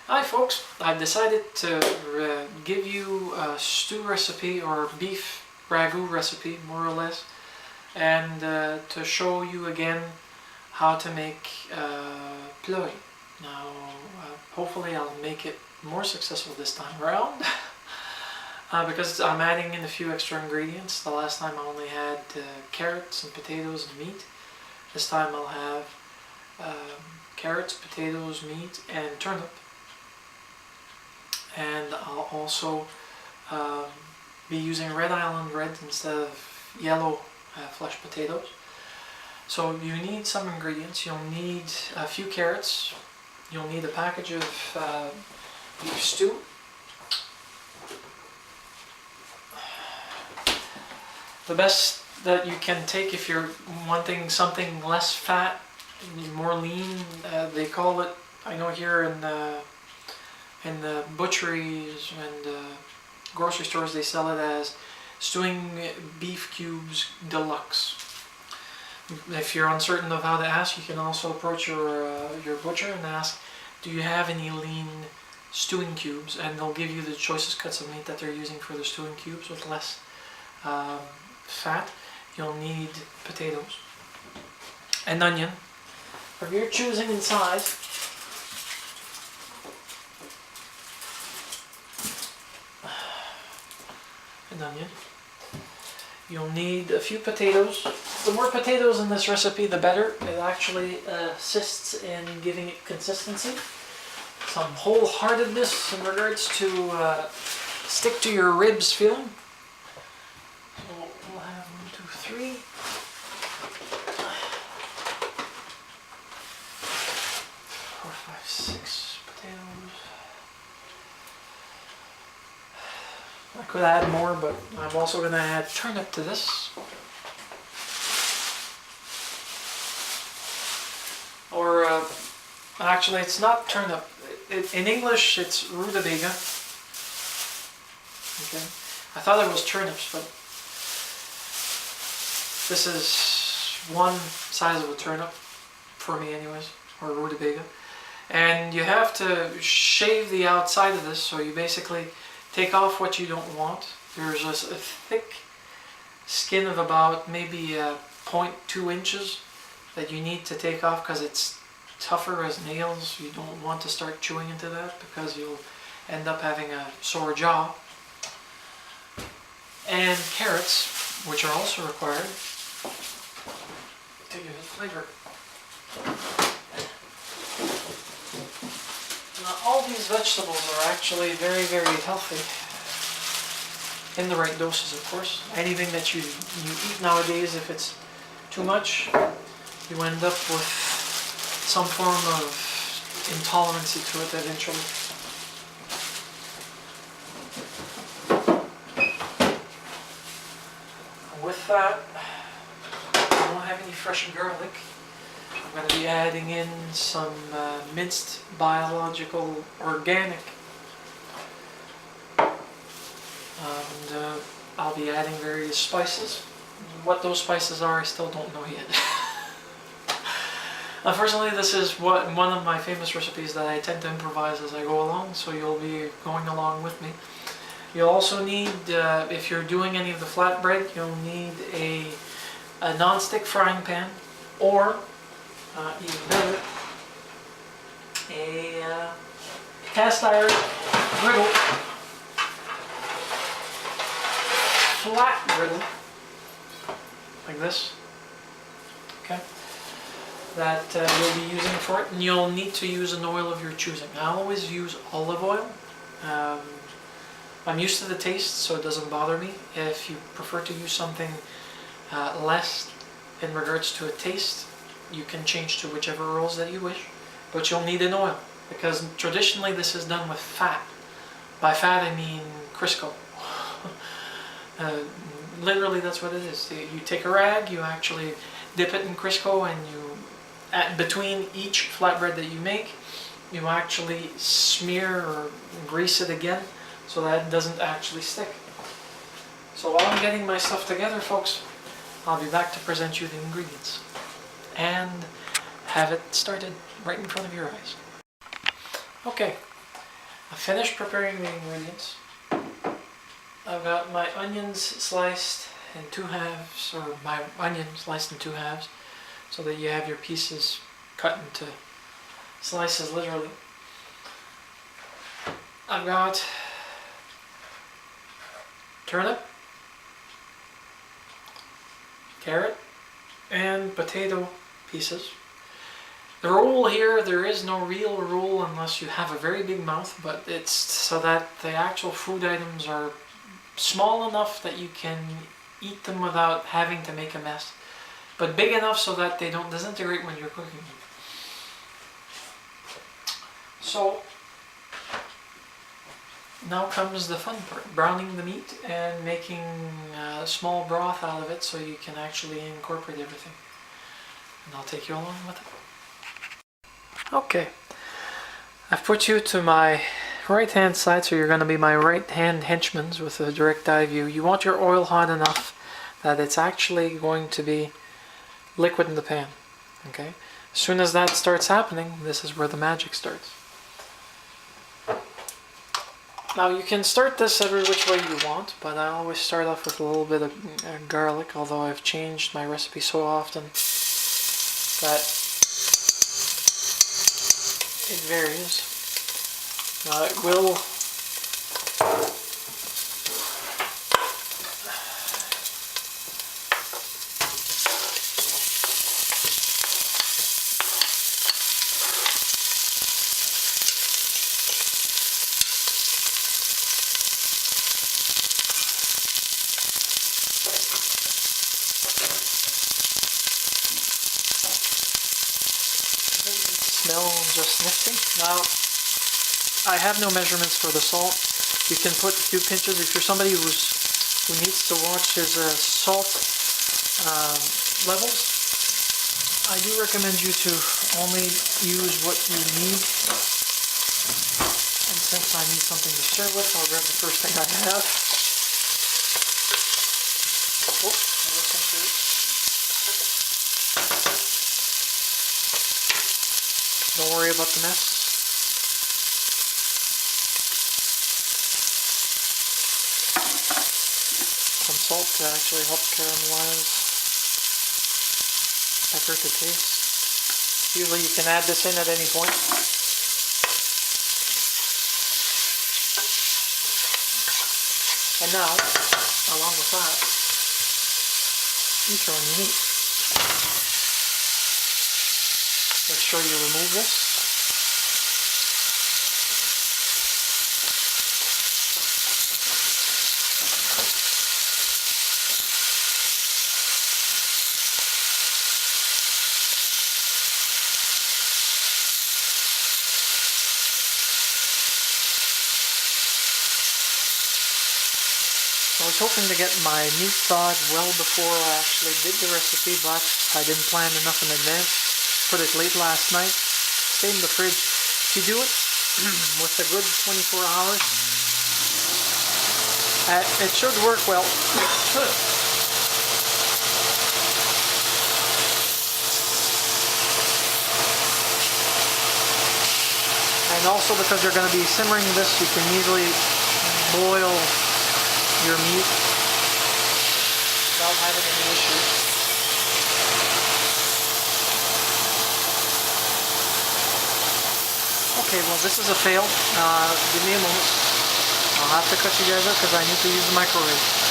Hi folks, I've decided to give you a stew recipe or beef ragu recipe, more or less, and to show you again how to make pleury. Now, hopefully I'll make it more successful this time around because I'm adding in a few extra ingredients. The last time I only had carrots and potatoes and meat. This time I'll have carrots, potatoes, meat, and turnip. And I'll also be using Red Island red instead of yellow flesh potatoes. So you need some ingredients. You'll need a few carrots. You'll need a package of beef stew. The best that you can take if you're wanting something less fat, more lean, they call it, I know here in the butcheries and grocery stores they sell it as stewing beef cubes deluxe. If you're uncertain of how to ask, you can also approach your butcher and ask, do you have any lean stewing cubes? And they'll give you the choicest cuts of meat that they're using for the stewing cubes with less fat. You'll need potatoes, an onion of your choosing in size, an onion. You'll need a few potatoes. The more potatoes in this recipe, the better. It actually assists in giving it consistency. Some wholeheartedness in regards to stick to your ribs feeling. So we'll have 1, 2, 3. 4, 5, 6 potatoes. I could add more, but I'm also going to add turnip to this. Or, actually it's not turnip. In English it's rutabaga. Okay. I thought it was turnips, but this is one size of a turnip, for me anyways, or rutabaga. And you have to shave the outside of this, so you basically take off what you don't want. There's a thick skin of about maybe 0.2 inches that you need to take off because it's tougher as nails. You don't want to start chewing into that because you'll end up having a sore jaw. And carrots, which are also required to give it flavor. Now, all these vegetables are actually very, very healthy, in the right doses, of course. Anything that you eat nowadays, if it's too much, you end up with some form of intolerance to it eventually. With that, I don't have any fresh garlic. I'm going to be adding in some minced biological organic, and I'll be adding various spices. What those spices are, I still don't know yet. Unfortunately, this is one of my famous recipes that I tend to improvise as I go along, so you'll be going along with me. You'll also need, if you're doing any of the flatbread, you'll need a non-stick frying pan, or even better, a cast iron griddle, flat griddle, like this, okay, that you'll be using for it, and you'll need to use an oil of your choosing. I always use olive oil. I'm used to the taste, so it doesn't bother me. If you prefer to use something less in regards to a taste, you can change to whichever oils that you wish, but you'll need an oil because traditionally this is done with fat. By fat I mean Crisco. Literally that's what it is. You take a rag, you actually dip it in Crisco, and you, between each flatbread that you make, you actually smear or grease it again so that it doesn't actually stick. So while I'm getting my stuff together, folks, I'll be back to present you the ingredients and have it started right in front of your eyes. Okay, I finished preparing the ingredients. I've got my onions sliced in 2 halves, or my onion sliced in 2 halves, so that you have your pieces cut into slices literally. I've got turnip, carrot, and potato pieces. The rule here, there is no real rule unless you have a very big mouth, but it's so that the actual food items are small enough that you can eat them without having to make a mess, but big enough so that they don't disintegrate when you're cooking them. So now comes the fun part, browning the meat and making a small broth out of it so you can actually incorporate everything. And I'll take you along with it. Okay, I've put you to my right hand side, so you're going to be my right hand henchman with a direct eye view. You want your oil hot enough that it's actually going to be liquid in the pan. Okay, as soon as that starts happening, this is where the magic starts. Now you can start this every which way you want, but I always start off with a little bit of garlic, although I've changed my recipe so often that it varies. It will smell just nifty. Now, I have no measurements for the salt. You can put a few pinches if you're somebody who needs to watch his salt levels. I do recommend you to only use what you need. And since I need something to stir with, I'll grab the first thing I have. Oh, listen to it. Don't worry about the mess. Some salt to actually help caramelize. Pepper to taste. Usually you can add this in at any point. And now, along with that, you throw in your meat. Make sure you remove this. I was hoping to get my meat thawed well before I actually did the recipe, but I didn't plan enough in advance. Put it late last night, stayed in the fridge. If you do it with a good 24 hours, it should work well. And also because you're going to be simmering this, you can easily boil your meat without having any issues. Okay, well this is a fail. Give me a moment. I'll have to cut you guys out because I need to use the microwave.